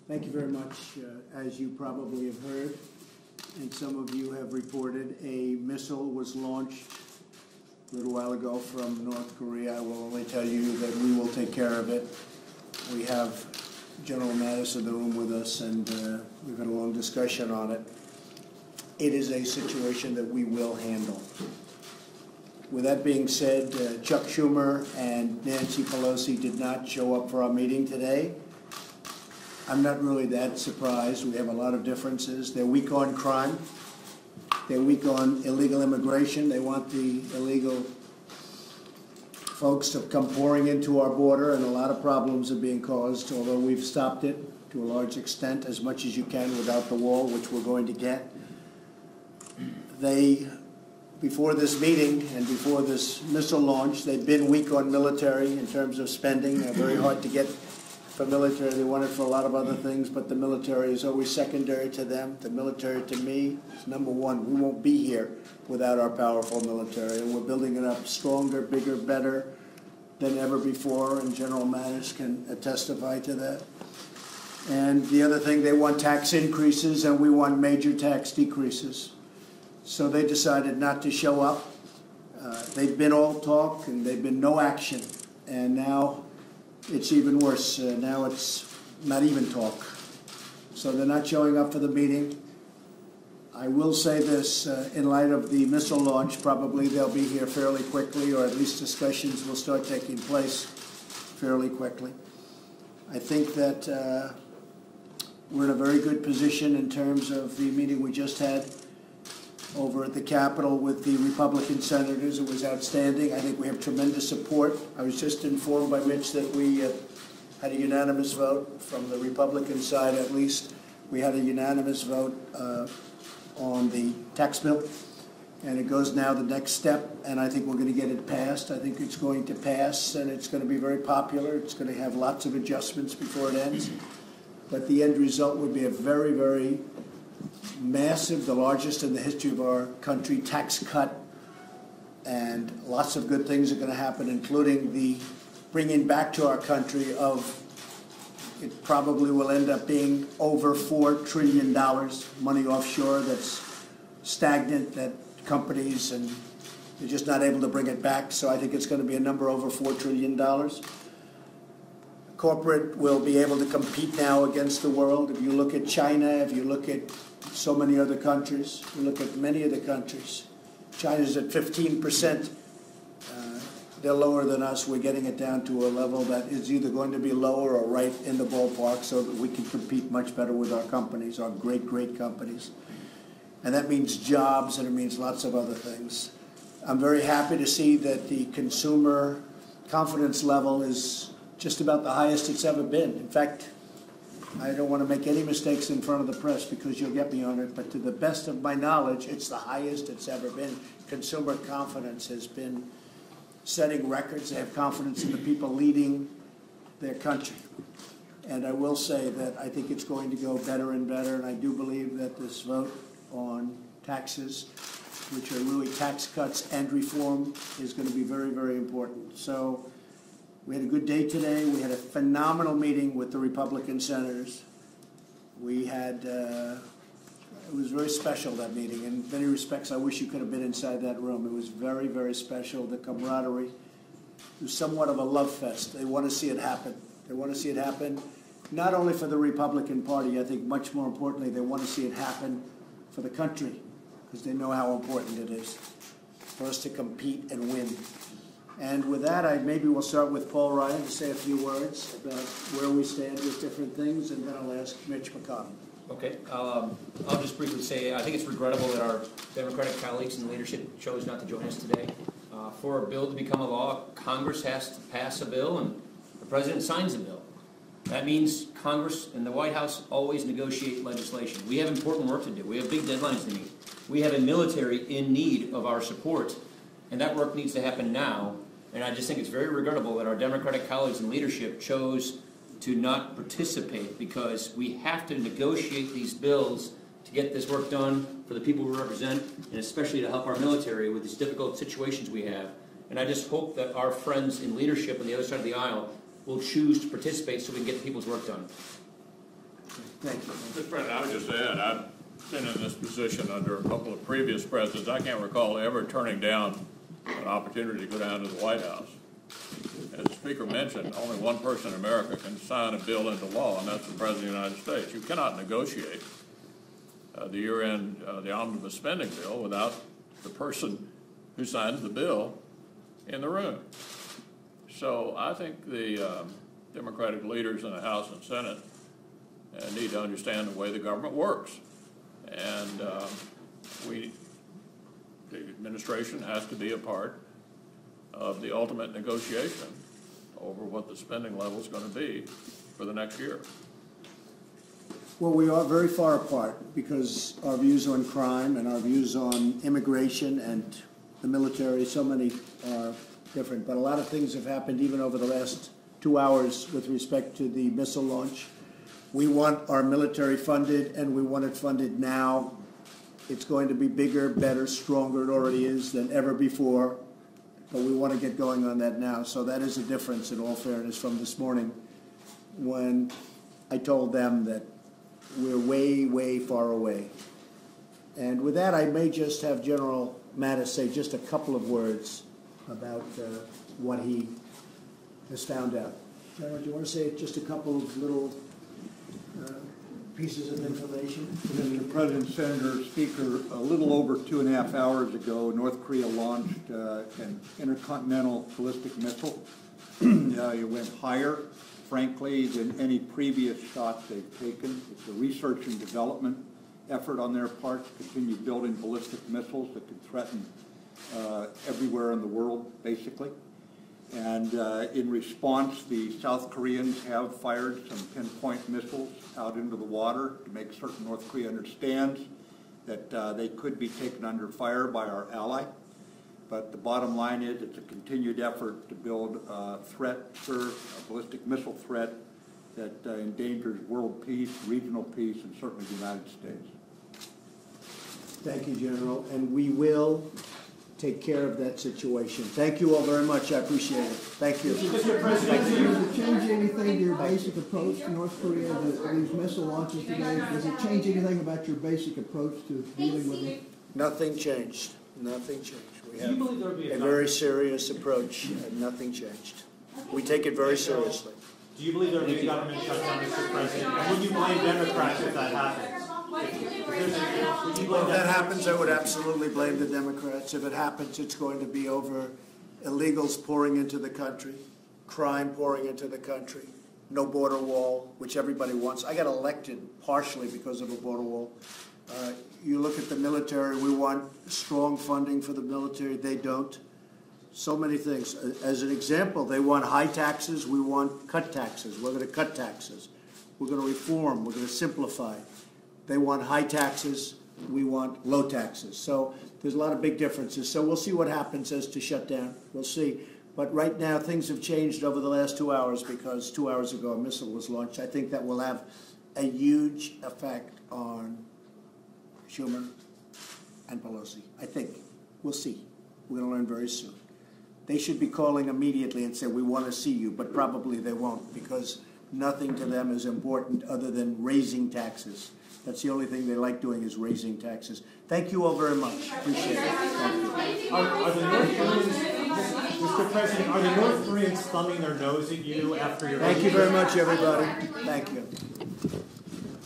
Thank you very much. As you probably have heard, and some of you have reported, a missile was launched a little while ago from North Korea. I will only tell you that we will take care of it. We have General Mattis in the room with us, and we've had a long discussion on it. It is a situation that we will handle. With that being said, Chuck Schumer and Nancy Pelosi did not show up for our meeting today. I'm not really that surprised. We have a lot of differences. They're weak on crime. They're weak on illegal immigration. They want the illegal folks to come pouring into our border, and a lot of problems are being caused, although we've stopped it to a large extent, as much as you can without the wall, which we're going to get. Before this meeting and before this missile launch, they've been weak on military in terms of spending. They're very hard to get for military. They want it for a lot of other things, but the military is always secondary to them. The military, to me, is number one. We won't be here without our powerful military, and we're building it up stronger, bigger, better than ever before, and General Mattis can testify to that. And the other thing, they want tax increases, and we want major tax decreases. So they decided not to show up. They've been all talk, and they've been no action. And now it's even worse. Now it's not even talk. So they're not showing up for the meeting. I will say this, in light of the missile launch, probably they'll be here fairly quickly, or at least discussions will start taking place fairly quickly. I think that we're in a very good position in terms of the meeting we just had over at the Capitol with the Republican senators. It was outstanding. I think we have tremendous support. I was just informed by Mitch that we had a unanimous vote from the Republican side, at least. We had a unanimous vote on the tax bill, and it goes now the next step, and I think we're going to get it passed. I think it's going to pass, and it's going to be very popular. It's going to have lots of adjustments before it ends, but the end result would be a very, very massive, the largest in the history of our country, tax cut, and lots of good things are going to happen, including the bringing back to our country of, it probably will end up being over $4 trillion money offshore that's stagnant, that companies, and they're just not able to bring it back. So I think it's going to be a number over $4 trillion. Corporate will be able to compete now against the world. If you look at China, if you look at so many other countries, you look at many of the countries, China's at 15%. They're lower than us. We're getting it down to a level that is either going to be lower or right in the ballpark so that we can compete much better with our companies, our great, great companies. And that means jobs, and it means lots of other things. I'm very happy to see that the consumer confidence level is just about the highest it's ever been. In fact, I don't want to make any mistakes in front of the press because you'll get me on it, but to the best of my knowledge, it's the highest it's ever been. Consumer confidence has been setting records. They have confidence in the people leading their country. And I will say that I think it's going to go better and better, and I do believe that this vote on taxes, which are really tax cuts and reform, is going to be very, very important. So we had a good day today. We had a phenomenal meeting with the Republican senators. We had, it was very special, that meeting. In many respects, I wish you could have been inside that room. It was very, very special. The camaraderie. It was somewhat of a love fest. They want to see it happen. They want to see it happen not only for the Republican Party. I think much more importantly, they want to see it happen for the country, because they know how important it is for us to compete and win. And with that, maybe we'll start with Paul Ryan to say a few words about where we stand with different things, and then I'll ask Mitch McConnell. Okay. I'll just briefly say I think it's regrettable that our Democratic colleagues in leadership chose not to join us today. For a bill to become a law, Congress has to pass a bill, and the President signs a bill. That means Congress and the White House always negotiate legislation. We have important work to do. We have big deadlines to meet. We have a military in need of our support, and that work needs to happen now. And I just think it's very regrettable that our Democratic colleagues in leadership chose to not participate, because we have to negotiate these bills to get this work done for the people we represent, and especially to help our military with these difficult situations we have. And I just hope that our friends in leadership on the other side of the aisle will choose to participate so we can get the people's work done. Thank you. Mr. President, I would just add, I've been in this position under a couple of previous presidents. I can't recall ever turning down an opportunity to go down to the White House. As the Speaker mentioned, only one person in America can sign a bill into law, and that's the President of the United States. You cannot negotiate the year-end, the omnibus spending bill without the person who signs the bill in the room. So I think the Democratic leaders in the House and Senate need to understand the way the government works. And the administration has to be a part of the ultimate negotiation over what the spending level is going to be for the next year. Well, we are very far apart because our views on crime and our views on immigration and the military, so many are different. But a lot of things have happened even over the last 2 hours with respect to the missile launch. We want our military funded, and we want it funded now. It's going to be bigger, better, stronger, it already is, than ever before. But we want to get going on that now. So that is a difference, in all fairness, from this morning when I told them that we're way, way far away. And with that, I may just have General Mattis say just a couple of words about what he has found out. General, do you want to say just a couple of little pieces of information? Mr. President, Senator, Speaker, a little over 2.5 hours ago, North Korea launched an intercontinental ballistic missile. It went higher, frankly, than any previous shots they've taken. It's a research and development effort on their part to continue building ballistic missiles that could threaten everywhere in the world, basically. And in response, the South Koreans have fired some pinpoint missiles out into the water to make certain North Korea understands that they could be taken under fire by our ally. But the bottom line is it's a continued effort to build a threat, a ballistic missile threat that endangers world peace, regional peace, and certainly the United States. Thank you, General. And we will take care of that situation. Thank you all very much. I appreciate it. Thank you. Mr. President, does it change anything to your basic approach to North Korea, these missile launches today? Does it change anything about your basic approach to dealing with it? Nothing changed. Nothing changed. We have a very serious approach, and nothing changed. We take it very seriously. Do you believe there will be a government shutdown, Mr. President? And would you blame Democrats if that happens? If that happens, I would absolutely blame the Democrats. If it happens, it's going to be over illegals pouring into the country, crime pouring into the country, no border wall, which everybody wants. I got elected partially because of a border wall. You look at the military, we want strong funding for the military. They don't. So many things. As an example, they want high taxes. We want cut taxes. We're going to cut taxes. We're going to reform. We're going to simplify. They want high taxes. We want low taxes. So there's a lot of big differences. So we'll see what happens as to shutdown. We'll see. But right now, things have changed over the last 2 hours because 2 hours ago a missile was launched. I think that will have a huge effect on Schumer and Pelosi. I think. We'll see. We're going to learn very soon. They should be calling immediately and say, we want to see you, but probably they won't because nothing to them is important other than raising taxes. That's the only thing they like doing is raising taxes. Thank you all very much. Appreciate it. Thank you. Are the North Koreans, Mr. President, are the North Koreans thumbing their nose at you after your... Thank you very much, everybody. Thank you.